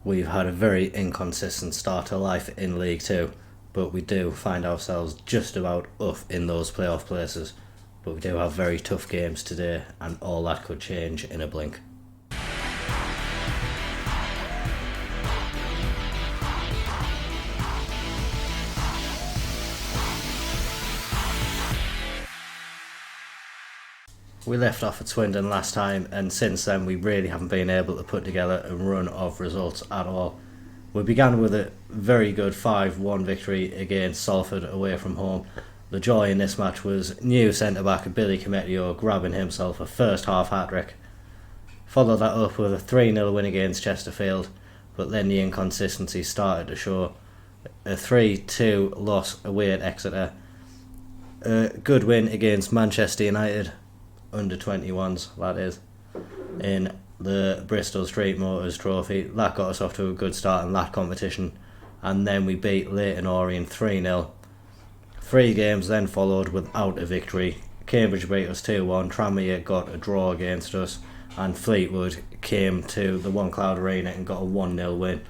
We've had a very inconsistent start to life in League Two, but we do find ourselves just about up in those playoff places. But we do have very tough games today, and all that could change in a blink. We left off at Swindon last time, and since then we really haven't been able to put together a run of results at all. We began with a very good 5-1 victory against Salford away from home. The joy in this match was new centre-back Billy Kmetio grabbing himself a first half hat-trick. Followed that up with a 3-0 win against Chesterfield, but then the inconsistency started to show. A 3-2 loss away at Exeter. A good win against Manchester United, under 21s that is, in the Bristol Street Motors Trophy. That got us off to a good start in that competition, and then we beat Leyton Orient 3-0. 3 games then followed without a victory. Cambridge beat us 2-1, Tranmere got a draw against us, and Fleetwood came to the One Cloud Arena and got a 1-0 win.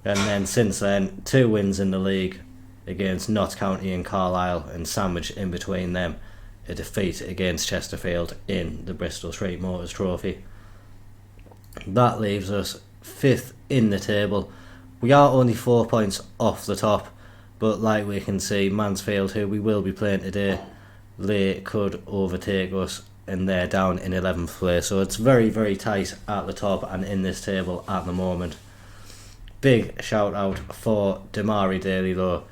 And then since then, 2 wins in the league against Notts County and Carlisle, and sandwiched in between them a defeat against Chesterfield in the Bristol Street Motors Trophy. That leaves us 5th in the table. We are only 4 points off the top, but like we can see, Mansfield, who we will be playing today, they could overtake us, and they're down in 11th place. So it's very, very tight at the top and in this table at the moment. Big shout out for Damari Daly though.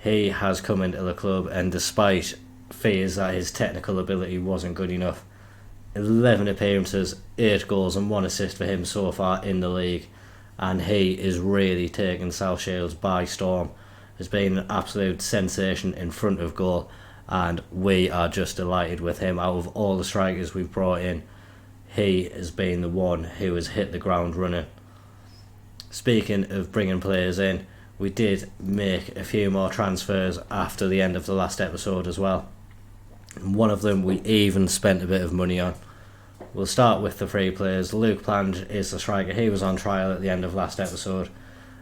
He has come into the club, and despite fears that his technical ability wasn't good enough, 11 appearances, 8 goals and 1 assist for him so far in the league, and he is really taking South Shields by storm. Has been an absolute sensation in front of goal, and we are just delighted with him. Out of all the strikers we've brought in, he has been the one who has hit the ground running. Speaking of bringing players in, we did make a few more transfers after the end of the last episode as well. One of them we even spent a bit of money on. We'll start with the free players. Luke Plange is the striker. He was on trial at the end of last episode,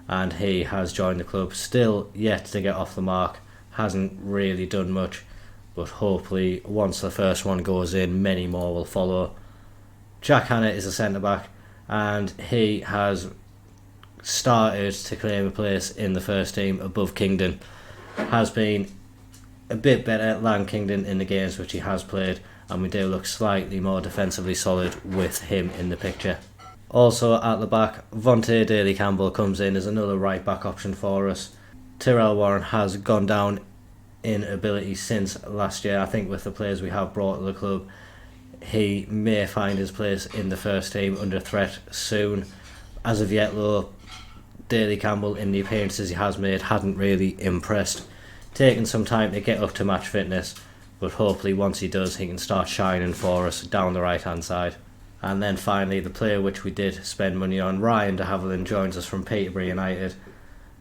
and he has joined the club. Still yet to get off the mark. Hasn't really done much, but hopefully once the first one goes in, many more will follow. Jack Hanna is a centre-back, and he has started to claim a place in the first team above Kingdon. Has been a bit better than Kingdon in the games which he has played, and we do look slightly more defensively solid with him in the picture. Also at the back, Vontae Daly-Campbell comes in as another right back option for us. Tyrell Warren has gone down in ability since last year. I think with the players we have brought to the club, he may find his place in the first team under threat soon. As of yet though, Daly-Campbell in the appearances he has made hadn't really impressed. Taking some time to get up to match fitness, but hopefully once he does, he can start shining for us down the right hand side. And then finally, the player which we did spend money on, Ryan de Havilland, joins us from Peterborough United.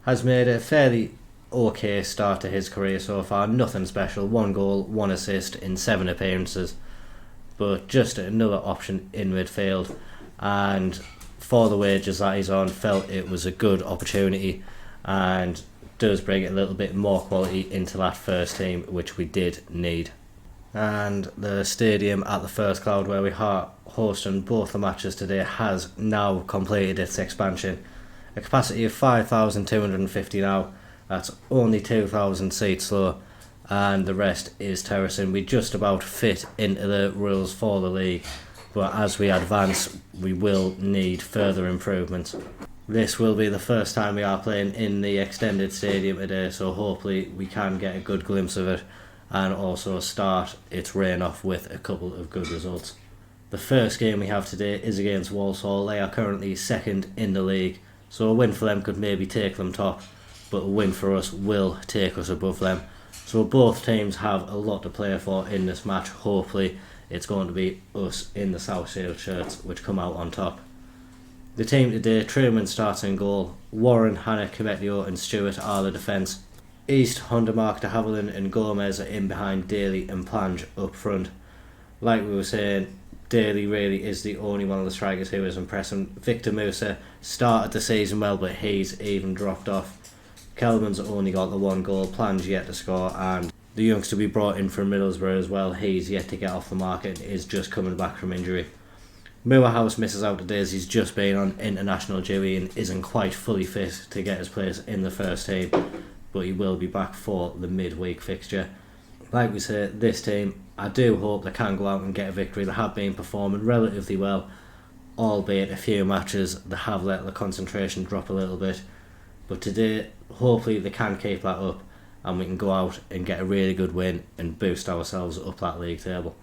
Has made a fairly okay start to his career so far. Nothing special, 1 goal, 1 assist in 7 appearances, but just another option in midfield, and for the wages that he's on, felt it was a good opportunity, and does bring a little bit more quality into that first team, which we did need. And the stadium at the First Cloud, where we are hosting both the matches today, has now completed its expansion. A capacity of 5,250 now. That's only 2,000 seats though, and the rest is terracing. We just about fit into the rules for the league, but as we advance, we will need further improvements. This will be the first time we are playing in the extended stadium today, so hopefully we can get a good glimpse of it and also start its reign off with a couple of good results. The first game we have today is against Walsall. They are currently 2nd in the league, so a win for them could maybe take them top, but a win for us will take us above them. So both teams have a lot to play for in this match. Hopefully it's going to be us in the South Shield shirts which come out on top. The team today, Truman starts in goal, Warren, Hanna, Kmetio and Stewart are the defence. East, Hundermark, de Havilland and Gomez are in behind Daly and Plange up front. Like we were saying, Daly really is the only one of the strikers who is impressing. Victor Musa started the season well, but he's even dropped off. Kelman's only got the one goal, Plange yet to score, and the youngster we brought in from Middlesbrough as well, he's yet to get off the market and is just coming back from injury. Moorhouse misses out today as he's just been on international duty and isn't quite fully fit to get his place in the first team, but he will be back for the midweek fixture. Like we say, this team, I do hope they can go out and get a victory. They have been performing relatively well, albeit a few matches they have let the concentration drop a little bit, but today hopefully they can keep that up and we can go out and get a really good win and boost ourselves up that league table.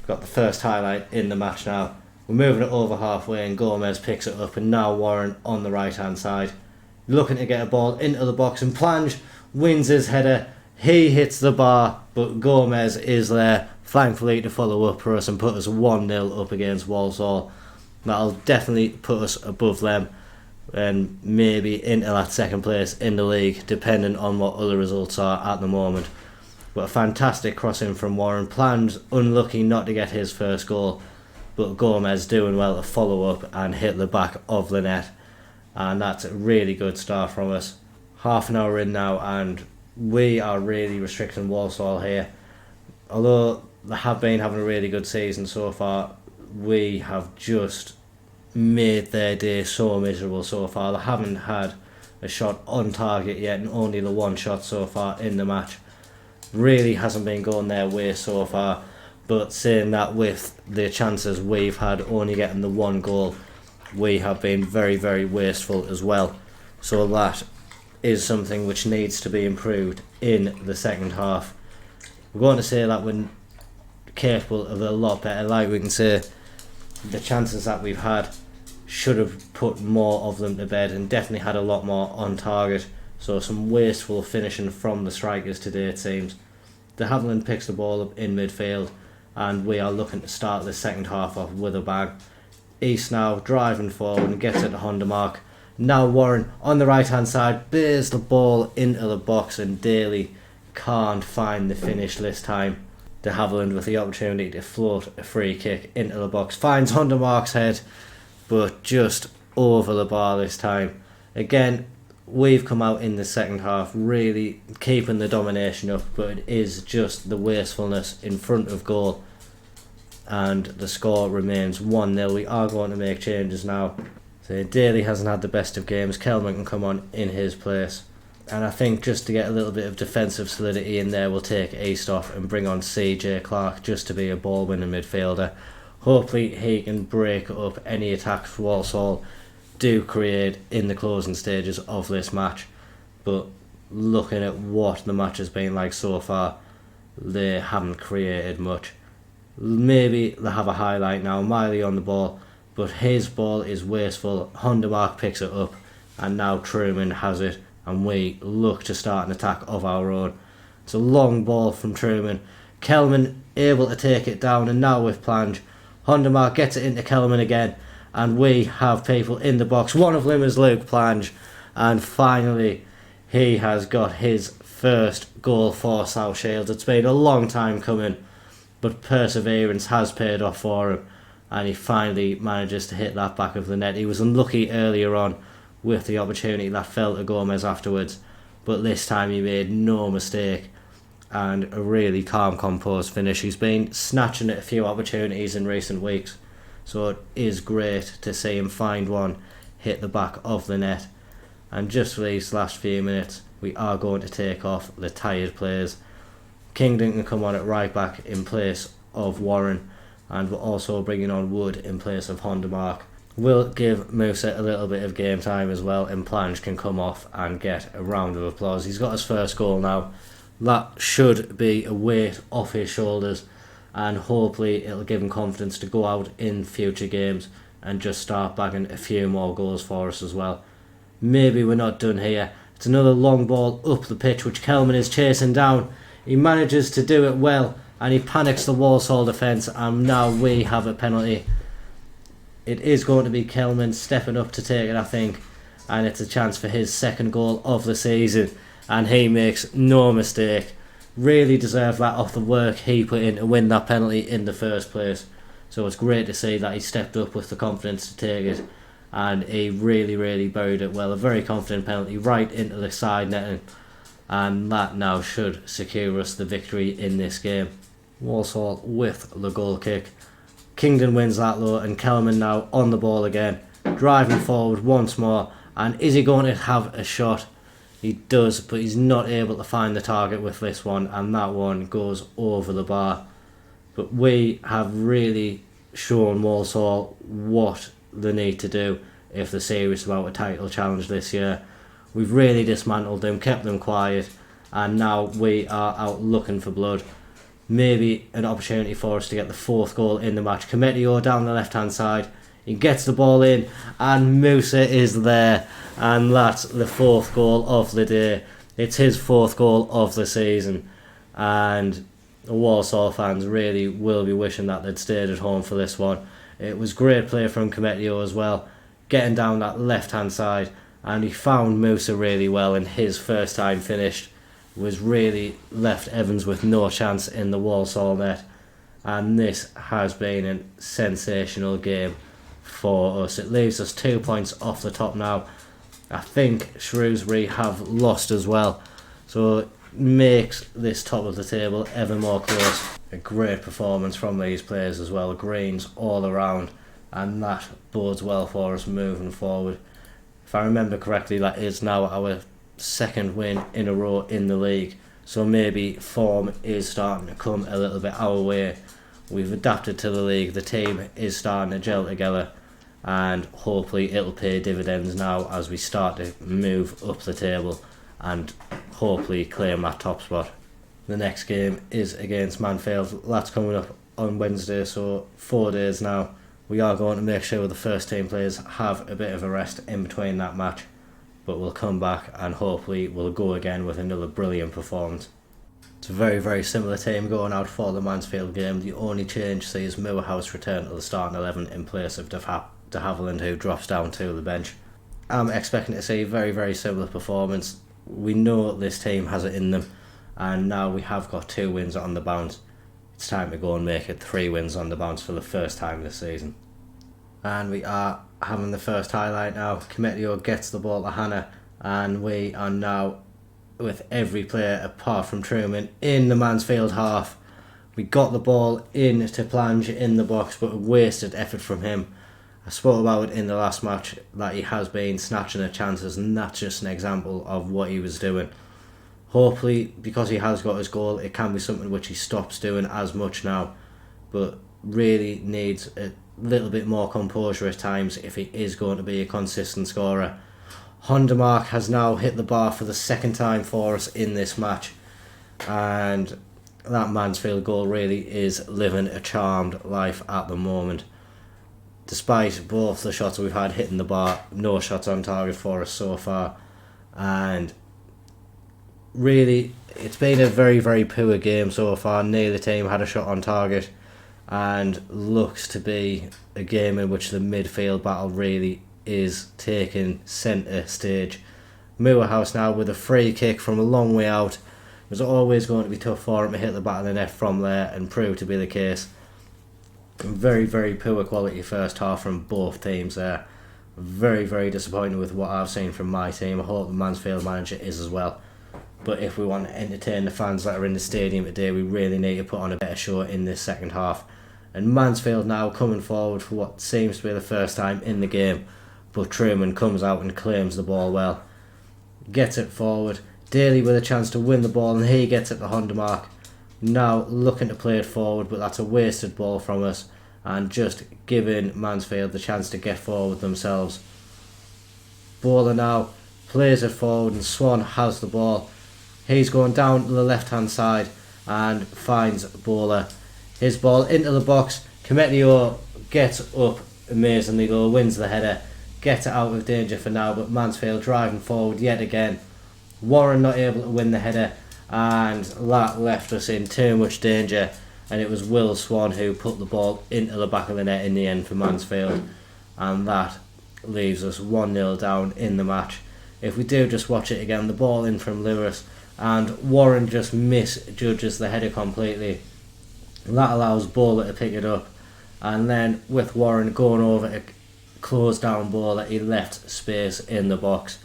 Got the first highlight in the match now. We're moving it over halfway and Gomez picks it up, and now Warren on the right hand side looking to get a ball into the box, and Plange wins his header. He hits the bar, but Gomez is there thankfully to follow up for us and put us 1-0 up against Walsall. That'll definitely put us above them and maybe into that second place in the league, depending on what other results are at the moment. But a fantastic crossing from Warren. Plange unlucky not to get his first goal, but Gomez doing well to follow up and hit the back of the net, and that's a really good start from us. Half an hour in now and we are really restricting Walsall here. Although they have been having a really good season so far, we have just made their day so miserable so far. They haven't had a shot on target yet, and only the one shot so far in the match. Really hasn't been going their way so far, but saying that, with the chances we've had only getting the one goal, we have been very, very wasteful as well. So that is something which needs to be improved in the second half. We're going to say that we're capable of a lot better. Like we can say, the chances that we've had should have put more of them to bed and definitely had a lot more on target. So some wasteful finishing from the strikers today, it seems. De Havilland picks the ball up in midfield and we are looking to start the second half off with a bang. East now driving forward and gets it to Honda Mark. Now Warren on the right hand side bears the ball into the box, and Daly can't find the finish this time. De Havilland with the opportunity to float a free kick into the box, finds Honda Mark's head, but just over the bar this time. Again, we've come out in the second half really keeping the domination up, but it is just the wastefulness in front of goal, and the score remains 1-0. We are going to make changes now. So Daly hasn't had the best of games. Kelman can come on in his place, and I think just to get a little bit of defensive solidity in there, we'll take East off and bring on CJ Clark just to be a ball winning midfielder. Hopefully he can break up any attacks Walsall do create in the closing stages of this match. But looking at what the match has been like so far, they haven't created much. Maybe they have a highlight now, Miley on the ball, but his ball is wasteful. Honda Mark picks it up and now Truman has it, and we look to start an attack of our own. It's a long ball from Truman. Kelman able to take it down, and now with Plange, Honda Mark gets it into Kelman again, and we have people in the box. One of them is Luke Plange, and finally he has got his first goal for South Shields. It's been a long time coming, but perseverance has paid off for him, and he finally manages to hit that back of the net. He was unlucky earlier on with the opportunity that fell to Gomez afterwards, but this time he made no mistake and a really calm, composed finish. He's been snatching at a few opportunities in recent weeks, so it is great to see him find one, hit the back of the net. And just for these last few minutes, we are going to take off the tired players. Kingdon can come on at right back in place of Warren, and we're also bringing on Wood in place of Honda Mark. We'll give Musa a little bit of game time as well, and Plange can come off and get a round of applause. He's got his first goal now. That should be a weight off his shoulders, and hopefully it'll give him confidence to go out in future games and just start bagging a few more goals for us as well. Maybe we're not done here. It's another long ball up the pitch which Kelman is chasing down. He manages to do it well, and he panics the Walsall defence, and now we have a penalty. It is going to be Kelman stepping up to take it, I think, and it's a chance for his second goal of the season, and he makes no mistake. Really deserved that off the work he put in to win that penalty in the first place. So it's great to see that he stepped up with the confidence to take it, and he really buried it well. A very confident penalty right into the side netting, and that now should secure us the victory in this game. Walsall with the goal kick. Kingdon wins that though, and Kellerman now on the ball again, driving forward once more. And is he going to have a shot? He does, but he's not able to find the target with this one, and that one goes over the bar. But we have really shown Walsall what they need to do if they're serious about a title challenge this year. We've really dismantled them, kept them quiet, and now we are out looking for blood. Maybe an opportunity for us to get the 4th goal in the match. Cometio down the left hand side, he gets the ball in, and Musa is there, and that's the 4th goal of the day. It's his 4th goal of the season, and the Walsall fans really will be wishing that they'd stayed at home for this one. It was great play from Cometio as well, getting down that left hand side, and he found Musa really well, and his first time finished was really left Evans with no chance in the Walsall net. And this has been a sensational game for us. It leaves us 2 points off the top now. I think Shrewsbury have lost as well, so it makes this top of the table ever more close. A great performance from these players as well, greens all around, and that bodes well for us moving forward. If I remember correctly, that is now our 2nd win in a row in the league, so maybe form is starting to come a little bit our way. We've adapted to the league, the team is starting to gel together, and hopefully it'll pay dividends now as we start to move up the table and hopefully claim that top spot. The next game is against Mansfield. That's coming up on Wednesday, so 4 days now. We are going to make sure the first team players have a bit of a rest in between that match, but we'll come back and hopefully we'll go again with another brilliant performance. It's a very similar team going out for the Mansfield game. The only change sees Moorhouse return to the starting 11 in place of de Havilland, who drops down to the bench. I'm expecting to see a very similar performance. We know this team has it in them, and now we have got 2 wins on the bounce. It's time to go and make it 3 wins on the bounce for the first time this season. And we are having the first highlight now. Cometio gets the ball to Hannah, and we are now with every player apart from Truman in the Mansfield half. We got the ball in to Plange in the box, but a wasted effort from him. I spoke about it in the last match that he has been snatching at chances, and that's just an example of what he was doing. Hopefully, because he has got his goal, it can be something which he stops doing as much now, but really needs a little bit more composure at times if he is going to be a consistent scorer. Hondermark has now hit the bar for the 2nd time for us in this match, and that Mansfield goal really is living a charmed life at the moment. Despite both the shots we've had hitting the bar, no shots on target for us so far, and really it's been a very poor game so far. Neither team had a shot on target, and looks to be a game in which the midfield battle really is taking centre stage. Moorhouse now with a free kick from a long way out. It was always going to be tough for him to hit the back of the net from there, and proved to be the case. Very poor quality first half from both teams there. Very disappointed with what I've seen from my team. I hope the Mansfield manager is as well. But if we want to entertain the fans that are in the stadium today, we really need to put on a better show in this second half. And Mansfield now coming forward for what seems to be the first time in the game, but Truman comes out and claims the ball well. Gets it forward. Daly with a chance to win the ball, and he gets it to Hondermark. Now looking to play it forward, but that's a wasted ball from us, and just giving Mansfield the chance to get forward themselves. Bowler now plays it forward, and Swan has the ball. He's going down to the left hand side and finds Bowler. His ball into the box. Cometio gets up amazingly though, wins the header, gets it out of danger for now, but Mansfield driving forward yet again. Warren not able to win the header, and that left us in too much danger, and it was Will Swan who put the ball into the back of the net in the end for Mansfield, and that leaves us 1-0 down in the match. If we do just watch it again, the ball in from Lewis, and Warren just misjudges the header completely. That allows Bowler to pick it up, And then with Warren going over a closed down ball, he left space in the box,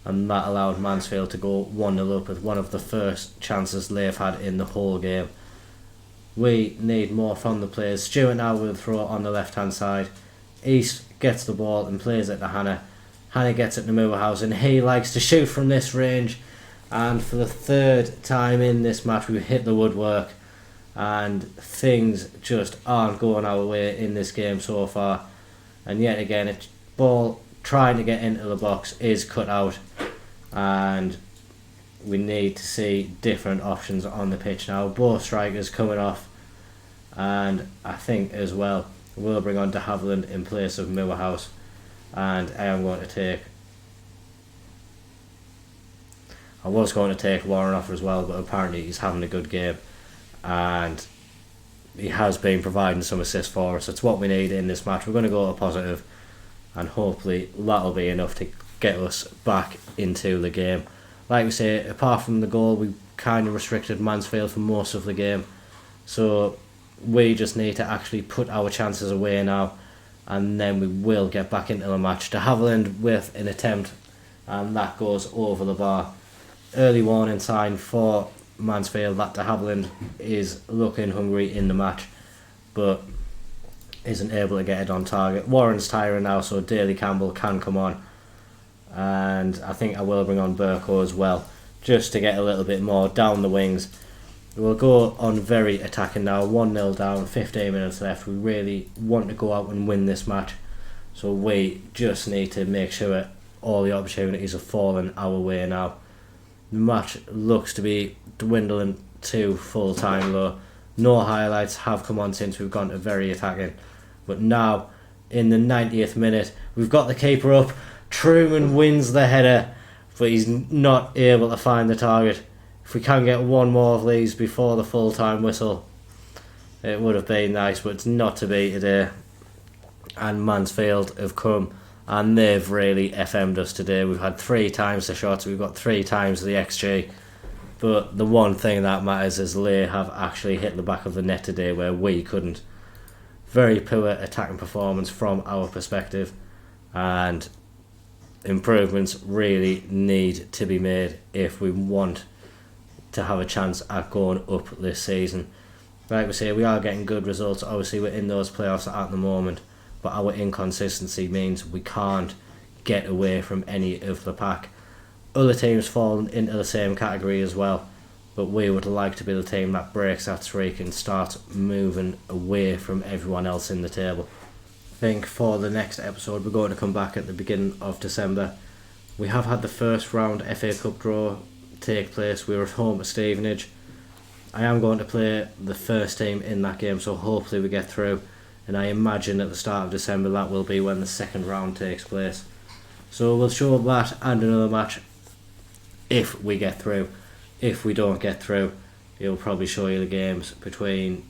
and that allowed Mansfield to go 1-0 up with one of the first chances they've had in the whole game. We need more from the players. Stewart now will throw it on the left hand side. East gets the ball and plays it to Hannah. Hannah gets it to Moorhouse, and he likes to shoot from this range. And for the third time in this match, we've hit the woodwork, and things just aren't going our way in this game so far. And yet again, a ball trying to get into the box is cut out, and we need to see different options on the pitch now. Both strikers coming off, and I think as well we'll bring on de Havilland in place of Moorhouse, and I was going to take Warren off as well, but apparently he's having a good game, and he has been providing some assists for us. It's what we need in this match. We're going to go to positive, and hopefully that'll be enough to get us back into the game. Like we say, apart from the goal, we kind of restricted Mansfield for most of the game, so we just need to actually put our chances away now, and then we will get back into the match. De Havilland with an attempt, and that goes over the bar. Early warning sign for Mansfield that de Havilland is looking hungry in the match, but isn't able to get it on target. Warren's tiring now, so Daly Campbell can come on, and I think I will bring on Burko as well, just to get a little bit more down the wings. We'll go on very attacking now, 1-0 down, 15 minutes left. We really want to go out and win this match, so we just need to make sure all the opportunities are falling our way now. The match looks to be dwindling to full time low. No highlights have come on since we've gone to very attacking, but now in the 90th minute we've got the keeper up. Truman wins the header, but he's not able to find the target. If we can get one more of these before the full time whistle, it would have been nice, but it's not to be today. And Mansfield have come, and they've really FM'd us today. We've had 3 times the shots, we've got 3 times the XG, but the one thing that matters is they have actually hit the back of the net today where we couldn't. Very poor attacking performance from our perspective, and improvements really need to be made if we want to have a chance at going up this season. Like we say, we are getting good results. Obviously we're in those playoffs at the moment, but our inconsistency means we can't get away from any of the pack. Other teams fall into the same category as well, but we would like to be the team that breaks that streak and starts moving away from everyone else in the table. I think for the next episode we're going to come back at the beginning of December. We have had the first round FA Cup draw take place. We were at home at Stevenage. I am going to play the first team in that game, so hopefully we get through, and I imagine at the start of December that will be when the second round takes place. So we'll show that and another match if we get through. If we don't get through, he'll probably show you the games between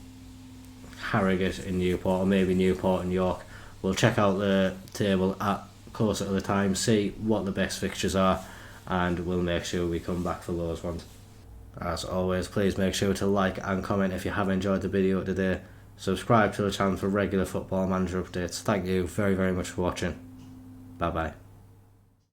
Harrogate and Newport, or maybe Newport and York. We'll check out the table at closer to the time, see what the best fixtures are, and we'll make sure we come back for those ones. As always, please make sure to like and comment if you have enjoyed the video today. Subscribe to the channel for regular Football Manager updates. Thank you very, very much for watching. Bye bye.